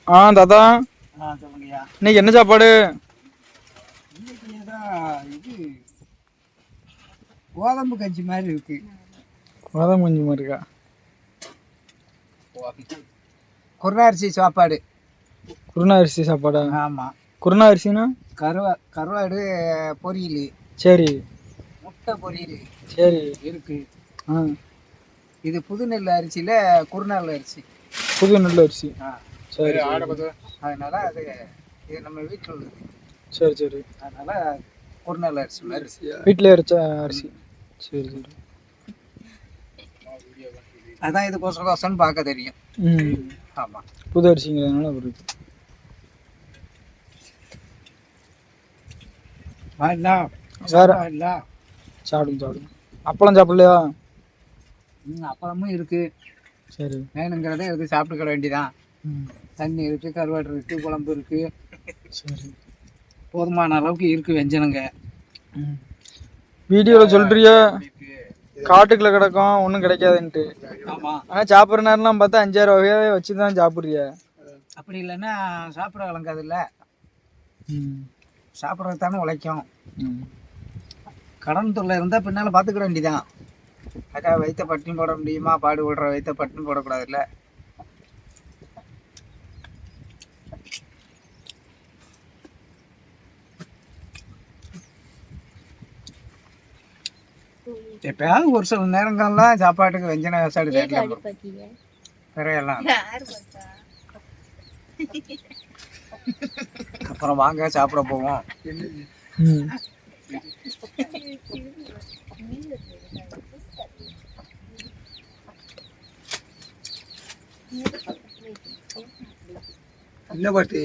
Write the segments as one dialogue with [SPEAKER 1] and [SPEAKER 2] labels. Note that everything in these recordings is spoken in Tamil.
[SPEAKER 1] தாத்தா
[SPEAKER 2] சொல்லுங்கய்யா.
[SPEAKER 1] இன்னைக்கு என்ன சாப்பாடு?
[SPEAKER 2] இன்னைக்கு இது கோதம்பு கஞ்சி மாதிரி இருக்கு.
[SPEAKER 1] கோதம்பு கஞ்சி மாதிரி இருக்கா?
[SPEAKER 2] குருணை அரிசி சாப்பாடு.
[SPEAKER 1] குருணை அரிசி சாப்பாடா?
[SPEAKER 2] ஆமாம்.
[SPEAKER 1] குருணை அரிசினா
[SPEAKER 2] கருவாடு பொரியல்.
[SPEAKER 1] சரி.
[SPEAKER 2] முட்டை பொரியல்.
[SPEAKER 1] சரி
[SPEAKER 2] இருக்கு.
[SPEAKER 1] இது
[SPEAKER 2] புது நெல் அரிசியில் குருநெல் அரிசி.
[SPEAKER 1] புது நெல் அரிசி. சரி.
[SPEAKER 2] அதனால அது இது நம்ம வீட்டில் உள்ளது.
[SPEAKER 1] சரி சரி.
[SPEAKER 2] அதனால் குருநெல் அரிசி மாதிரி
[SPEAKER 1] வீட்டில் அரைச்ச அரிசி. சரி சரி.
[SPEAKER 2] அதான் இது கொசன்னு பார்க்க தெரியும். ஆமாம்.
[SPEAKER 1] புது அரிசிங்கிறதுனால அப்படி இருக்கு. வேற சாப்பிடுங்க. அப்பளம் சாப்பிடலையா?
[SPEAKER 2] அப்பளமும் இருக்கு.
[SPEAKER 1] சரி.
[SPEAKER 2] வேணுங்கிறத எடுத்து சாப்பிட்டுக்கிட வேண்டியதான். தண்ணி இருக்கு, கருவாடு இருக்கு, குழம்பு இருக்கு.
[SPEAKER 1] சரி.
[SPEAKER 2] போதுமான அளவுக்கு இருக்கு வெஞ்சனங்க.
[SPEAKER 1] வீடியோவில் சொல்றியா காட்டுக்குள்ள கிடக்கும் ஒன்றும் கிடைக்காதுன்ட்டு.
[SPEAKER 2] ஆமாம்.
[SPEAKER 1] ஆனால் சாப்பிட்ற நேரம்லாம் பார்த்தா 5-6 வகையாகவே வச்சு தான் சாப்பிட்றியா?
[SPEAKER 2] அப்படி இல்லைன்னா சாப்பிட விளங்காது இல்லை. சாப்பிட்றது தானே உழைக்கும். கடன் தொல்லை இருந்தால் பின்னால் பார்த்துக்கிட வேண்டியதான். அக்கா வயிற்ற பட்டினி போட முடியுமா? பாடு விடுற வயிற்ற பட்டினி போடக்கூடாதுல்ல. எப்பயாவது ஒரு சில நேரங்கள்லாம் சாப்பாட்டுக்கு வெஞ்சன விசாடு கரையெல்லாம். அப்புறம் வாங்க சாப்பிட போவோம். என்ன பாட்டு?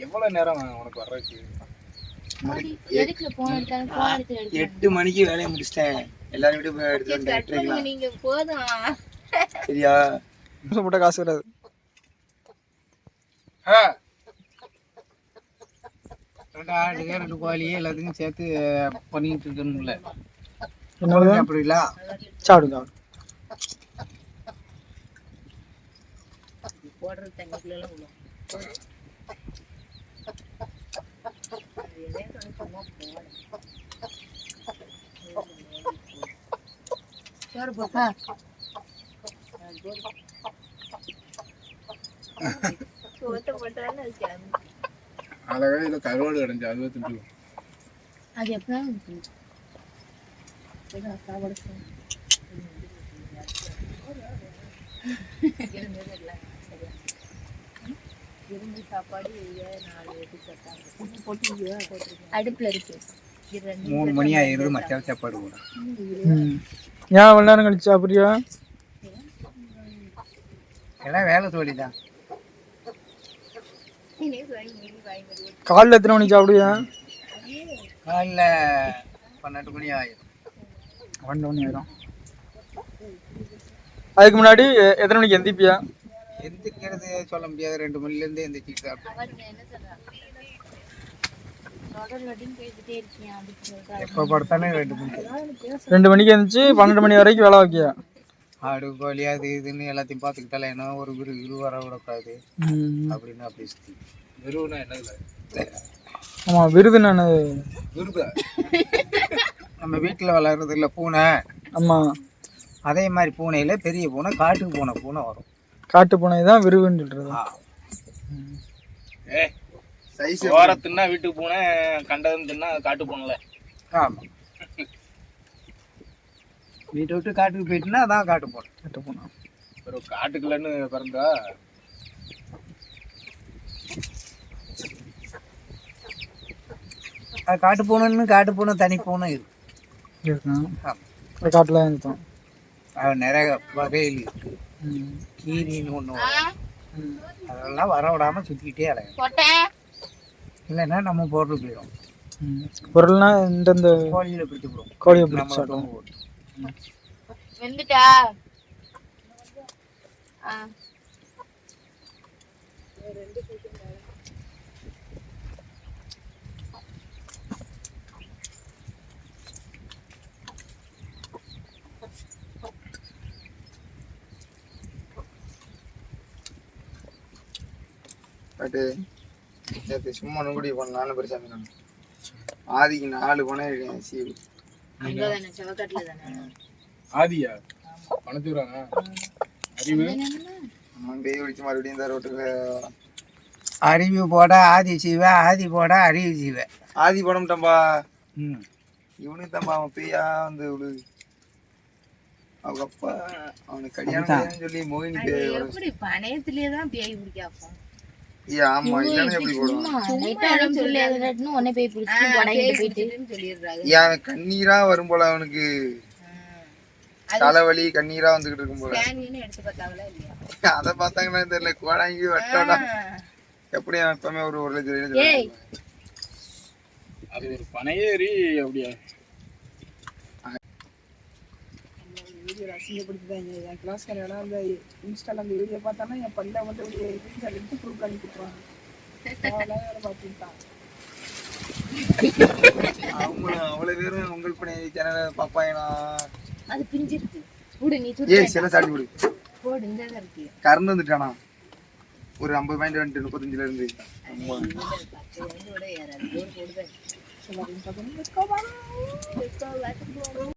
[SPEAKER 2] எவ்வளோ நேரம் உனக்கு வர்றதுக்கு? 8 மணிக்கு வேலையை முடிச்சிட்டேன். எல்லாரும் வீட்டு போய் எடுத்து சரியா?
[SPEAKER 1] போட்ட காசு வராது.
[SPEAKER 2] 2 ஆடு 2 கோழி எல்லாத்துக்கும் சேர்த்து பண்ணிட்டு இருக்கணும்ல.
[SPEAKER 1] என்ன
[SPEAKER 2] அப்படிங்களா?
[SPEAKER 1] சாப்பிடுங்க.
[SPEAKER 3] போடுற தண்ணிக்குள்ள
[SPEAKER 2] அழகா இதில் கருவாடு கிடஞ்சி அதுவே திண்டு.
[SPEAKER 3] அது எப்போ சாப்பாடு அடுப்புல இருக்கு.
[SPEAKER 2] 3 மணி ஆயிடுது மத்தியான சாப்பாடு கூட.
[SPEAKER 1] ஏன் அவ்வளோ நேரம் கழிச்சு சாப்பிட்றியா?
[SPEAKER 2] எல்லாம் வேலை சொல்லிதான்.
[SPEAKER 1] காலைல எத்தனை மணிக்கு சாப்பிடுவியா?
[SPEAKER 2] காலைல 12 மணி ஆயிடும்.
[SPEAKER 1] 12 மணி ஆயிடும். அதுக்கு முன்னாடி எத்தனை மணிக்கு எந்திரிப்பியா?
[SPEAKER 2] எந்திரிக்கிறது சொல்ல முடியாது. 2 மணிலேருந்து எந்திரிச்சு சாப்பிடுவேன். எப்போ படுத்தானே 2 மணிக்கு.
[SPEAKER 1] 2 மணிக்கு எழுந்துச்சு 12 மணி வரைக்கும் வேலை வைக்கியா?
[SPEAKER 2] ஆடு கோழி அது இதுன்னு எல்லாத்தையும் பார்த்துக்கிட்டால என்ன ஒரு விரு வர விடக்கூடாது அப்படின்னு அப்படி சுற்றி. விருதுனா என்ன?
[SPEAKER 1] ஆமாம், விருது. நான்
[SPEAKER 2] விருது நம்ம வீட்டில் வளர்றது இல்லை பூனை.
[SPEAKER 1] ஆமாம்,
[SPEAKER 2] அதே மாதிரி பூனையில் பெரிய பூனை காட்டுக்கு போன பூனை வரும்.
[SPEAKER 1] காட்டு பூனை தான் விருதுன்னு சொல்கிறது.
[SPEAKER 4] ஓரத்துன்னா வீட்டுக்கு பூனை, கண்டதுன்னு தின்னா காட்டு பூனைல.
[SPEAKER 2] ஆமாம், வீட்டை விட்டு காட்டுக்கு போயிட்டுன்னா அதான் காட்டு பூனை.
[SPEAKER 1] காட்டு பூனை
[SPEAKER 4] ஒரு காட்டுக்குள்ளன்னு பிறந்தா
[SPEAKER 2] அது காட்டு பூனைன்னு காட்டு பூனை தனி பூனை
[SPEAKER 1] இருக்கும். காட்டில் இருந்தோம்.
[SPEAKER 2] அது நிறைய வகையில் இருக்கு. கீரின்னு ஒன்று வரும். அதெல்லாம் வர விடாமல் சுற்றிக்கிட்டே அலையும். இல்லைன்னா நம்ம போட்டு போயிடும்.
[SPEAKER 1] பொருள்னா இந்த
[SPEAKER 2] கோழியில் பிடிச்சி போடும்.
[SPEAKER 1] கோழியை பிடிச்சி சாப்பிடுவோம்.
[SPEAKER 3] வெந்துட்டா?
[SPEAKER 1] பட்டு நேற்று சும்மா நுங்குடி போன நானும் பெருசாமி நான் ஆதிக்கு 4 பணம் இருக்கேன் சீவு.
[SPEAKER 3] அங்கதானே செவக்காட்டுல தானே.
[SPEAKER 4] ஆதியா பணத்துறாங்க அறிவு
[SPEAKER 1] அவன் பேய் ஒழிச்சு மறுபடியும் இந்த ரோட்டுல
[SPEAKER 2] அறிவு போட ஆதி சிவ, ஆதி போட அறிவு சிவ.
[SPEAKER 1] ஆதி படம்ட்டம்பா.
[SPEAKER 4] ம்
[SPEAKER 1] இவனுக்கு தான்ப்பா அவன் பேயா வந்து விழுது. அவங்க அப்பா அவனுக்கு கல்யாணம் சொல்லி மோகினி
[SPEAKER 3] அது
[SPEAKER 1] பேய்
[SPEAKER 3] எப்படி பணையத்திலேதான் பேய் பிடிக்காப்போம்.
[SPEAKER 1] ஆமா இல்லைன்னா எப்படி போடுவான்?
[SPEAKER 3] உடனே பேய் பிடிச்சிட்டு பணையிட்டு போயிட்டு சொல்லிடுறாங்க.
[SPEAKER 1] அவன் கண்ணீரா வரும் போல அவனுக்கு தலைவலி கண்ணீரா வந்துகிட்டு இருக்கும் போல.
[SPEAKER 3] எடுத்து பார்த்தாங்களா இல்லையா?
[SPEAKER 1] அதை பார்த்தாங்கன்னா தெரியல. கோடாங்கி வட்டோடா எப்படி அவன் எப்பவுமே ஒரு 1 லட்சம்
[SPEAKER 3] ஏய்
[SPEAKER 4] அது ஒரு பனையேறி அப்படியா
[SPEAKER 5] வீடியோ அசிங்கப்படுத்திதான் என் கிளாஸ்கார இடம் அந்த இன்ஸ்டால அந்த வீடியோ பார்த்தானா என் பல்ல வந்து எடுத்து ப்ரூவ் பண்ணி கொடுத்துருவாங்க. பார்த்துட்டான்
[SPEAKER 1] அவங்க அவ்வளவு பேரும் உங்கள் பணி சேனலை பாப்பாங்களா?
[SPEAKER 3] அது பிஞ்சிருக்கு. போடு நீ
[SPEAKER 1] ஏய் சில சாடி விடு.
[SPEAKER 3] போடு இந்த இருக்கு.
[SPEAKER 1] கறந்து வந்துட்டானா ஒரு 50 பாயிண்ட் 35ல இருந்து.
[SPEAKER 3] விட யாராவது போடுவேன்.
[SPEAKER 5] எல்லாரையும் பார்த்தோன்னா